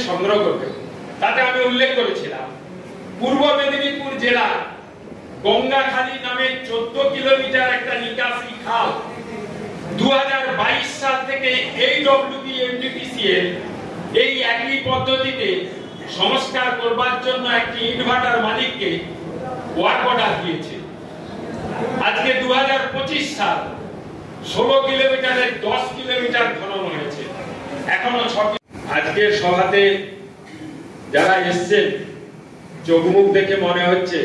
সংগ্রহ করবে। তাতে আমি উল্লেখ করেছিলাম পূর্ব মেদিনীপুর জেলার গঙ্গাখালী নামে 14 কিলোমিটার একটা নিকাশি খাল 2022 সাল থেকে AWB-NTPCL এই একই পদ্ধতিতে সংস্কার করবার জন্য একটি ইনভার্টার মালিককে ওয়ার্ক অর্ডার দিয়েছে। আজকে 2025 সাল 16 কিলোমিটারের 10 কিলোমিটার খনন হয়েছে, এখনো 6। আজকের সভাতে যারা এসেছেন চোখ মুখ দেখে মনে হচ্ছে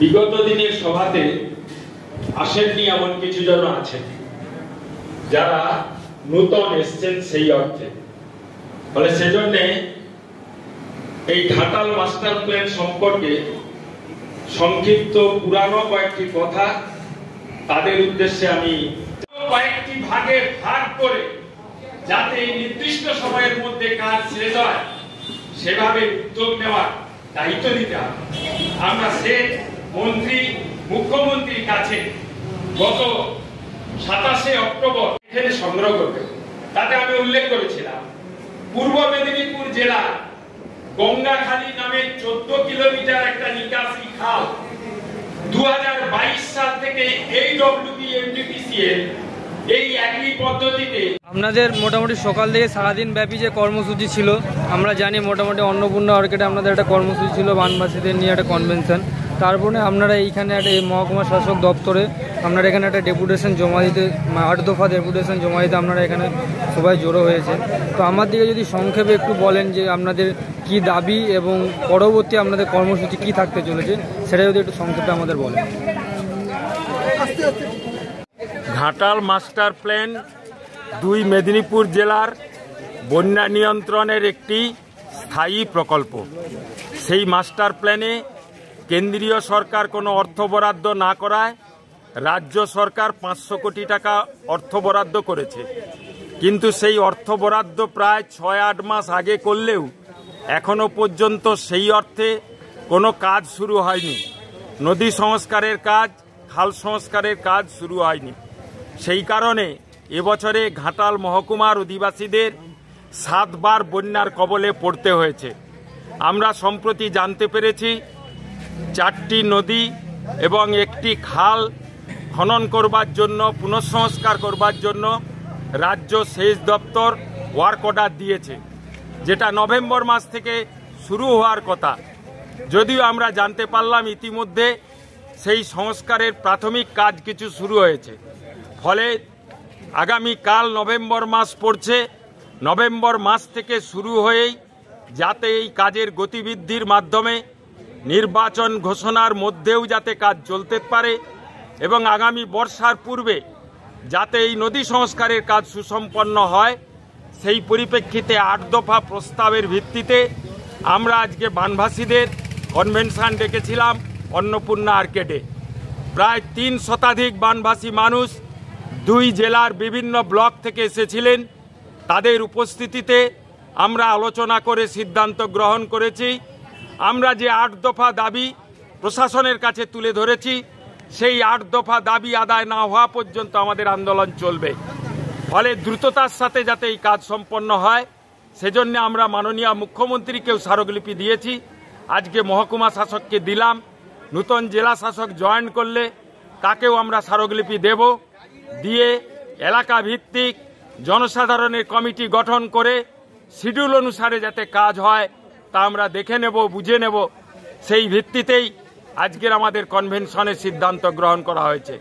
বিগত দিনের সভাতে আসেননি এমন কিছু জন আছেন যারা নতুন এসেছেন সেই অর্থে। ফলে সেজন্য এই ঘাটাল মাস্টার প্ল্যান সম্পর্কে সংক্ষিপ্ত পুরানো কয়েকটি কথা তাদের উদ্দেশ্যে আমি কয়েকটি ভাগে ভাগ করে যাতে এই নির্দিষ্ট সময়ের মধ্যে কাজ শেষ হয় সেভাবে উদ্যোগ নেওয়ার দায়িত্ব দিতে হবে। আমরা সে মন্ত্রী মুখ্যমন্ত্রীর কাছে গত 27 অক্টোবর এখানে সংগ্রহ করবে। তাতে আমি উল্লেখ করেছিলাম পূর্ব মেদিনীপুর জেলার গঙ্গাখালী নামে 14 কিলোমিটার একটা নিকাশি খাল 2022 সাল থেকে AWB-NTPCL এই একই পদ্ধতিতে আপনাদের মোটামুটি সকাল থেকে সারাদিন ব্যাপী যে কর্মসূচি ছিল আমরা জানি, মোটামুটি অন্নপূর্ণা অর্কেটে আপনাদের একটা কর্মসূচি ছিল বানবাসীদের নিয়ে একটা কনভেনশন। তারপরে আপনারা এইখানে একটা এই মহকুমা শাসক দপ্তরে আপনারা এখানে একটা ডেপুটেশন জমা দিতে 8 দফা ডেপুটেশন জমা দিতে আপনারা এখানে সবাই জড়ো হয়েছে। তো আমার দিকে যদি সংক্ষেপে একটু বলেন যে আপনাদের কি দাবি এবং পরবর্তী আপনাদের কর্মসূচি কি থাকতে চলেছে সেটা যদি একটু সংক্ষেপে আমাদের বলেন। ঘাটাল মাস্টার প্ল্যান 2 মেদিনীপুর জেলার বন্যা নিয়ন্ত্রণের একটি স্থায়ী প্রকল্প। সেই মাস্টার প্ল্যানে কেন্দ্রীয় সরকার কোনো অর্থ বরাদ্দ না করায় রাজ্য সরকার 500 কোটি টাকা অর্থ বরাদ্দ করেছে, কিন্তু সেই অর্থ বরাদ্দ প্রায় 6-8 মাস আগে করলেও এখনো পর্যন্ত সেই অর্থে কোনো কাজ শুরু হয়নি। নদী সংস্কারের কাজ, খাল সংস্কারের কাজ শুরু হয়নি। সেই কারণে এবছরে ঘাটাল মহকুমার অধিবাসীদের 7 বার বন্যার কবলে পড়তে হয়েছে। আমরা সম্প্রতি জানতে পেরেছি 4টি নদী এবং একটি খাল খনন করবার জন্য, পুনঃসংস্কার করবার জন্য রাজ্য সেচ দপ্তর ওয়ার্ক অর্ডার দিয়েছে, যেটা নভেম্বর মাস থেকে শুরু হওয়ার কথা। যদিও আমরা জানতে পারলাম ইতিমধ্যে সেই সংস্কারের প্রাথমিক কাজ কিছু শুরু হয়েছে। ফলে আগামীকাল নভেম্বর মাস পড়ছে, নভেম্বর মাস থেকে শুরু হয়েই যাতে এই কাজের গতিবৃদ্ধির মাধ্যমে নির্বাচন ঘোষণার মধ্যেও যাতে কাজ চলতে পারে এবং আগামী বর্ষার পূর্বে যাতে এই নদী সংস্কারের কাজ সুসম্পন্ন হয়, সেই পরিপ্রেক্ষিতে 8 দফা প্রস্তাবের ভিত্তিতে আমরা আজকে বানভাসীদের কনভেনশন ডেকেছিলাম অন্নপূর্ণা আর্কেডে। প্রায় 3 শতাধিক বানভাসী মানুষ 2 জেলার বিভিন্ন ব্লক থেকে এসেছিলেন। তাদের উপস্থিতিতে আমরা আলোচনা করে সিদ্ধান্ত গ্রহণ করেছি। আমরা যে 8 দফা দাবি প্রশাসনের কাছে তুলে ধরেছি, সেই 8 দফা দাবি আদায় না হওয়া পর্যন্ত আমাদের আন্দোলন চলবে। ফলে দ্রুততার সাথে যাতে এই কাজ সম্পন্ন হয় সেজন্য আমরা মাননীয় মুখ্যমন্ত্রীকেও স্মারকলিপি দিয়েছি। আজকে মহকুমা শাসককে দিলাম, নতুন জেলা শাসক জয়েন করলে তাকেও আমরা স্মারকলিপি দেব। দিয়ে এলাকা ভিত্তিক জনসাধারণের কমিটি গঠন করে শিডিউল অনুসারে যাতে কাজ হয় তা আমরা দেখে নেব, বুঝে নেব। সেই ভিত্তিতেই আজকের আমাদের কনভেনশনের সিদ্ধান্ত গ্রহণ করা হয়েছে।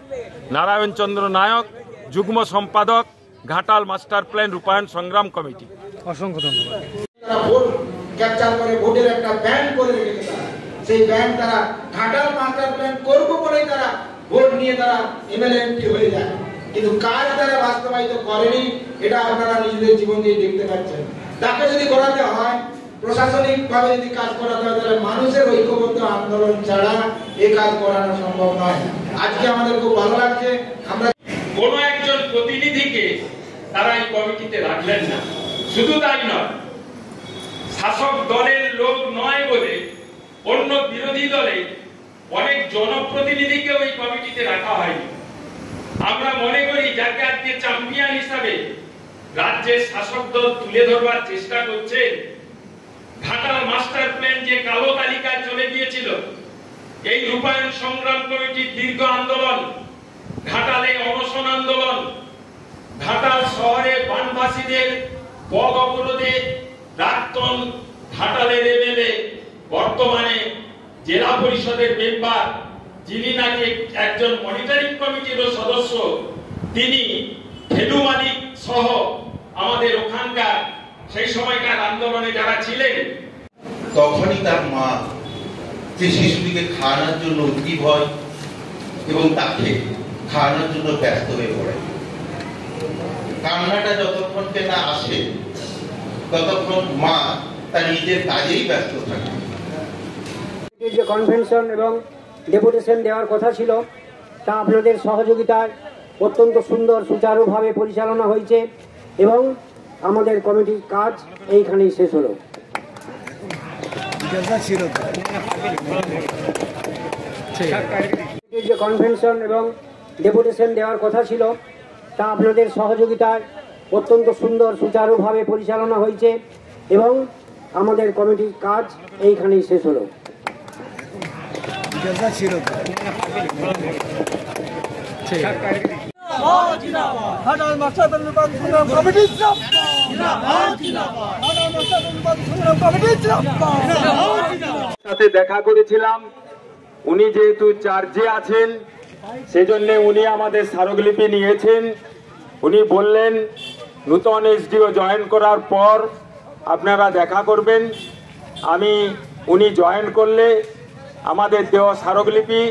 নারায়ণ চন্দ্র নায়ক, যুগ্ম সম্পাদক, ঘাটাল মাস্টার প্ল্যান রূপায়ণ সংগ্রাম কমিটি। অসংখ্য ধন্যবাদ। ভোট ক্যাপচার করে ভোটের একটা ব্যান করে রেখেছে তারা। সেই ব্যান তারা ঘাটাল মাস্টার প্ল্যান করবো বলেই তারা ভোট নিয়ে তারা এমএলএ এমপি হয়ে যায়, কিন্তু কাজ তারা বাস্তবায়িত করেনি। এটা আপনারা নিজেদের জীবন দিয়ে দেখতে পাচ্ছেন। তাকে যদি করাতে হয়, প্রশাসনিক ভাবে যদি কাজ করাতে হয়, তাহলে মানুষের ঐক্যবদ্ধ আন্দোলন ছাড়া এই কাজ করানো সম্ভব নয়। আজকে আমাদের খুব ভালো লাগছে, আমরা কোন একজন প্রতিনিধিকে তারা এই কমিটিতে রাখলেন না। শুধু তাই নয়, শাসক দলের লোক নয় বলে অন্য বিরোধী দলে অনেক জনপ্রতিনিধিকেও এই কমিটিতে রাখা হয়নি। আমরা মনে করি যাকে আজকে চ্যাম্পিয়ন হিসাবে রাজ্যের শাসক দল তুলে ধরবার চেষ্টা করছেন। ঘাটাল মাস্টার প্ল্যান যে কালো তালিকায় চলে গিয়েছিল, এই রূপায়ণ সংগ্রাম কমিটির দীর্ঘ আন্দোলন, ঘাটালে অনশন আন্দোলন, ঘাটাল শহরে বানবাসীদের পথ অবরোধে প্রাক্তন ঘাটালের এমএলএ, বর্তমানে জেলা পরিষদের মেম্বার, যিনি নাকি একজন মনিটরিং কমিটিরও সদস্য, তিনি ফেলু মালিক সহ আমাদের ওখানকার সেই সময়কার আন্দোলনে যারা ছিলেন, তখনই তার মা যে শিশুটিকে খাওয়ানোর জন্য উদ্গ্রীব হয় এবং তাকে খাওয়ানোর জন্য ব্যস্ত হয়ে পড়ে। কান্নাটা যতক্ষণকে না আসে ততক্ষণ মা তার নিজের কাজেই ব্যস্ত থাকে। যে কনভেনশন এবং ডেপুটেশন দেওয়ার কথা ছিল তা আপনাদের সহযোগিতায় অত্যন্ত সুন্দর সুচারুভাবে পরিচালনা হয়েছে এবং আমাদের কমিটির কাজ এইখানেই শেষ হলো। যে কনভেনশন এবং ডেপুটেশন দেওয়ার কথা ছিল তা আপনাদের সহযোগিতায় অত্যন্ত সুন্দর সুচারুভাবে পরিচালনা হয়েছে এবং আমাদের কমিটির কাজ এইখানেই শেষ হলো। সাথে দেখা করেছিলাম, উনি যেহেতু চার্জে আছেন সেজন্য উনি আমাদের স্মারকলিপি নিয়েছেন। উনি বললেন নূতন এসডিও জয়েন করার পর আপনারা দেখা করবেন। উনি জয়েন করলে আমাদের দেওয়া স্মারকলিপি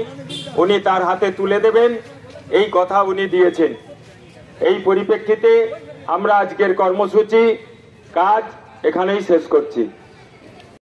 উনি তার হাতে তুলে দেবেন, এই কথা উনি দিয়েছেন। এই পরিপ্রেক্ষিতে আমরা আজকের কর্মসূচি কাজ এখানেই শেষ করছি।